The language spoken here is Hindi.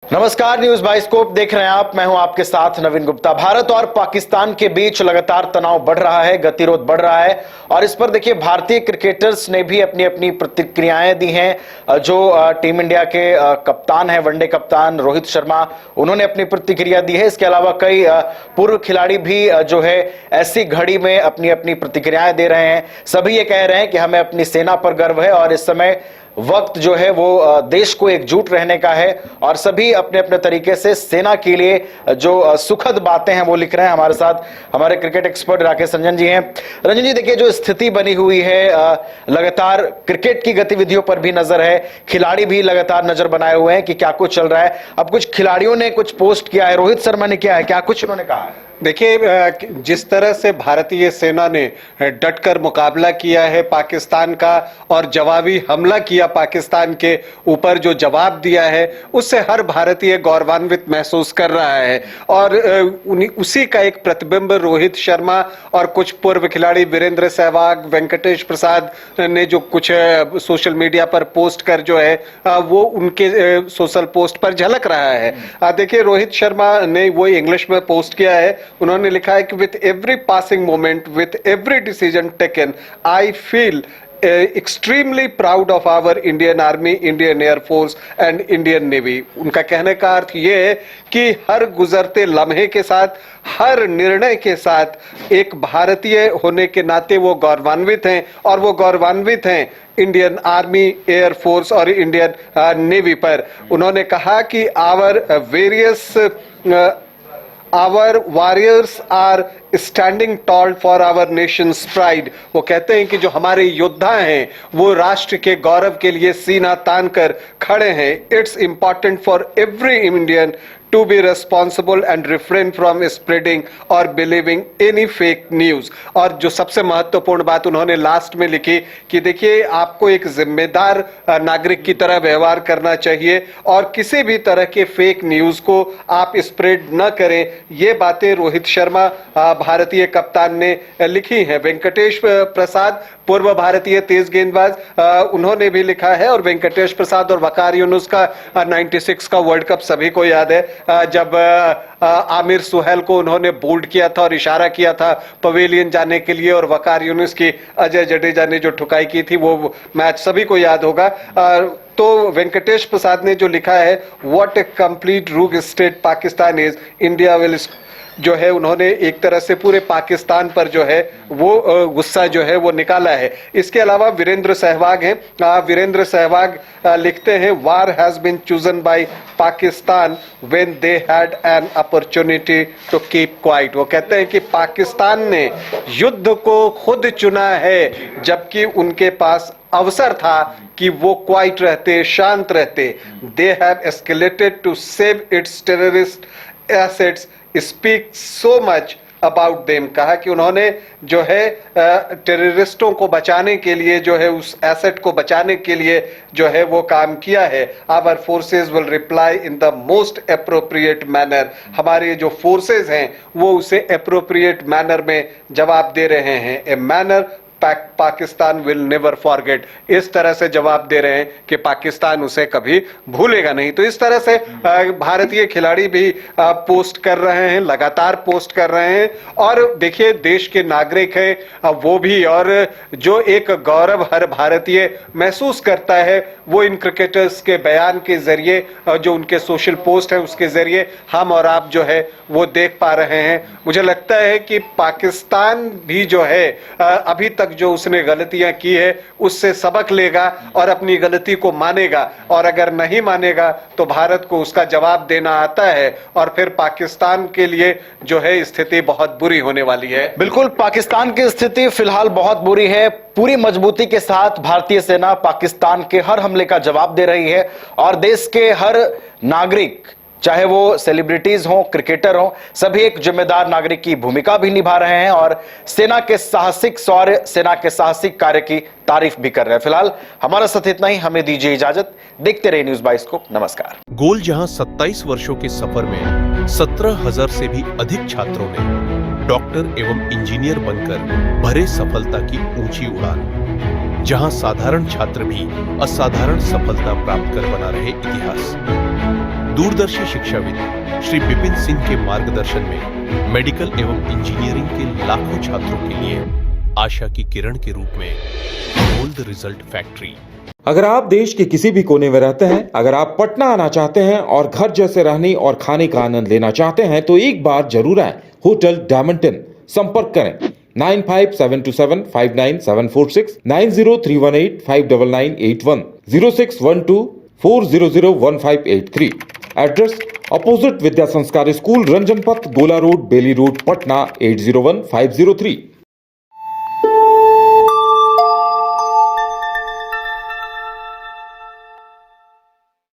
नमस्कार, न्यूज बाइस्कोप देख रहे हैं आप। मैं हूं आपके साथ नवीन गुप्ता। भारत और पाकिस्तान के बीच लगातार तनाव बढ़ रहा है, गतिरोध बढ़ रहा है और इस पर देखिए भारतीय क्रिकेटर्स ने भी अपनी अपनी प्रतिक्रियाएं दी हैं। जो टीम इंडिया के कप्तान हैं, वनडे कप्तान रोहित शर्मा, उन्होंने अपनी प्रतिक्रिया दी है। इसके अलावा कई पूर्व खिलाड़ी भी जो है ऐसी घड़ी में अपनी अपनी प्रतिक्रियाएं दे रहे हैं। सभी ये कह रहे हैं कि हमें अपनी सेना पर गर्व है और इस समय वक्त जो है वो देश को एकजुट रहने का है और सभी अपने अपने तरीके से सेना के लिए जो सुखद बातें हैं वो लिख रहे हैं। हमारे साथ हमारे क्रिकेट एक्सपर्ट राकेश रंजन जी हैं। रंजन जी, देखिए जो स्थिति बनी हुई है, लगातार क्रिकेट की गतिविधियों पर भी नजर है, खिलाड़ी भी लगातार नजर बनाए हुए हैं कि क्या कुछ चल रहा है। अब कुछ खिलाड़ियों ने कुछ पोस्ट किया है, रोहित शर्मा ने किया है, क्या कुछ उन्होंने कहा है? देखिए, जिस तरह से भारतीय सेना ने डटकर मुकाबला किया है पाकिस्तान का और जवाबी हमला किया पाकिस्तान के ऊपर, जो जवाब दिया है उससे हर भारतीय गौरवान्वित महसूस कर रहा है। और उसी का एक प्रतिबिंब रोहित शर्मा और कुछ पूर्व खिलाड़ी वीरेंद्र सहवाग, वेंकटेश प्रसाद ने जो कुछ सोशल मीडिया पर पोस्ट कर जो है वो उनके सोशल पोस्ट पर झलक रहा है। देखिए, रोहित शर्मा ने वो इंग्लिश में पोस्ट किया है। उन्होंने लिखा है कि with every passing moment, with every decision taken, I feel extremely proud of our Indian Army, Indian Air Force and Indian Navy। उनका कहने का अर्थ ये है कि हर गुजरते लम्हे के साथ, हर निर्णय के साथ एक भारतीय होने के नाते वो गौरवान्वित हैं और वो गौरवान्वित हैं इंडियन आर्मी, एयर फोर्स और इंडियन नेवी पर। उन्होंने कहा कि Our warriors are standing tall for our nation's pride। वो कहते हैं कि जो हमारे योद्धा हैं वो राष्ट्र के गौरव के लिए सीना तान कर खड़े हैं। It's important for every Indian to be responsible and refrain from spreading or believing any fake news। और जो सबसे महत्वपूर्ण बात उन्होंने लास्ट में लिखी कि देखिए, आपको एक जिम्मेदार नागरिक की तरह व्यवहार करना चाहिए और किसी भी तरह के फेक न्यूज को आप स्प्रेड न करें। ये बातें रोहित शर्मा भारतीय कप्तान ने लिखी हैं। वेंकटेश प्रसाद, पूर्व भारतीय तेज गेंदबाज, उन्होंने भी लिखा है। और वेंकटेश प्रसाद और वकार यूनुस का 96 का वर्ल्ड कप सभी को याद है, जब आमिर सुहेल को उन्होंने बोल्ड किया था और इशारा किया था पवेलियन जाने के लिए, और वकार यूनुस की अजय जडेजा ने जो ठुकाई की थी वो मैच सभी को याद होगा। तो वेंकटेश प्रसाद ने जो लिखा है, what a complete rogue state Pakistan is, India will, जो है उन्होंने एक तरह से पूरे पाकिस्तान पर जो है वो गुस्सा जो है वो निकाला है। इसके अलावा वीरेंद्र सहवाग हैं। वीरेंद्र सहवाग लिखते हैं, war has been chosen by Pakistan when they had an opportunity to keep quiet. वो कहते हैं कि पाकिस्तान ने युद्ध को खुद चुना है जबकि उनके पास अवसर था कि वो क्वाइट रहते, शांत रहते। They have escalated to save its terrorist assets, speak so much about them. कहा कि उन्होंने जो है टेररिस्टों को बचाने के लिए, जो है उस एसेट को बचाने के लिए जो है वो काम किया है। Our forces will reply in the most appropriate manner. हमारे जो फोर्सेज हैं वो उसे अप्रोप्रिएट मैनर में जवाब दे रहे हैं। A manner Pakistan will never forget. इस तरह से जवाब दे रहे हैं कि पाकिस्तान उसे कभी भूलेगा नहीं। तो इस तरह से भारतीय खिलाड़ी भी पोस्ट कर रहे हैं, लगातार पोस्ट कर रहे हैं। और देखिए, देश के नागरिक हैं वो भी, और जो एक गौरव हर भारतीय महसूस करता है वो इन क्रिकेटर्स के बयान के जरिए, जो उनके सोशल पोस्ट है उसके जरिए हम और आप जो है वो देख पा रहे हैं। मुझे लगता है कि पाकिस्तान भी जो है अभी तक जो उसने गलतियां की है उससे सबक लेगा और अपनी गलती को मानेगा, और अगर नहीं मानेगा तो भारत को उसका जवाब देना आता है और फिर पाकिस्तान के लिए जो है स्थिति बहुत बुरी होने वाली है। बिल्कुल, पाकिस्तान की स्थिति फिलहाल बहुत बुरी है। पूरी मजबूती के साथ भारतीय सेना पाकिस्तान के हर हमले का जवाब दे रही है और देश के हर नागरिक, चाहे वो सेलिब्रिटीज हों, क्रिकेटर हों, सभी एक जिम्मेदार नागरिक की भूमिका भी निभा रहे हैं और सेना के साहसिक शौर्य, सेना के साहसिक कार्य की तारीफ भी कर रहे हैं। फिलहाल हमारा साथ इतना ही, हमें दीजिए इजाजत। देखते रहिए न्यूज बाइस्कोप। नमस्कार। गोल जहां 27 वर्षों के सफर में 17,000 से भी अधिक छात्रों ने डॉक्टर एवं इंजीनियर बनकर भरे सफलता की ऊंची उड़ान, जहां साधारण छात्र भी असाधारण सफलता प्राप्त कर बना रहे इतिहास। दूरदर्शी शिक्षाविद श्री विपिन सिंह के मार्गदर्शन में मेडिकल एवं इंजीनियरिंग के लाखों छात्रों के लिए आशा की किरण के रूप में गोल्ड रिजल्ट फैक्ट्री। अगर आप देश के किसी भी कोने में रहते हैं, अगर आप पटना आना चाहते हैं और घर जैसे रहने और खाने का आनंद लेना चाहते हैं तो एक बार जरूर आए होटल डायमंटन। संपर्क करें 9572759746, 9031859981, 0612400158 एड्रेस अपोजिट विद्या संस्कार स्कूल, रंजन पथ, गोला रोड, बेली रोड, पटना 801503।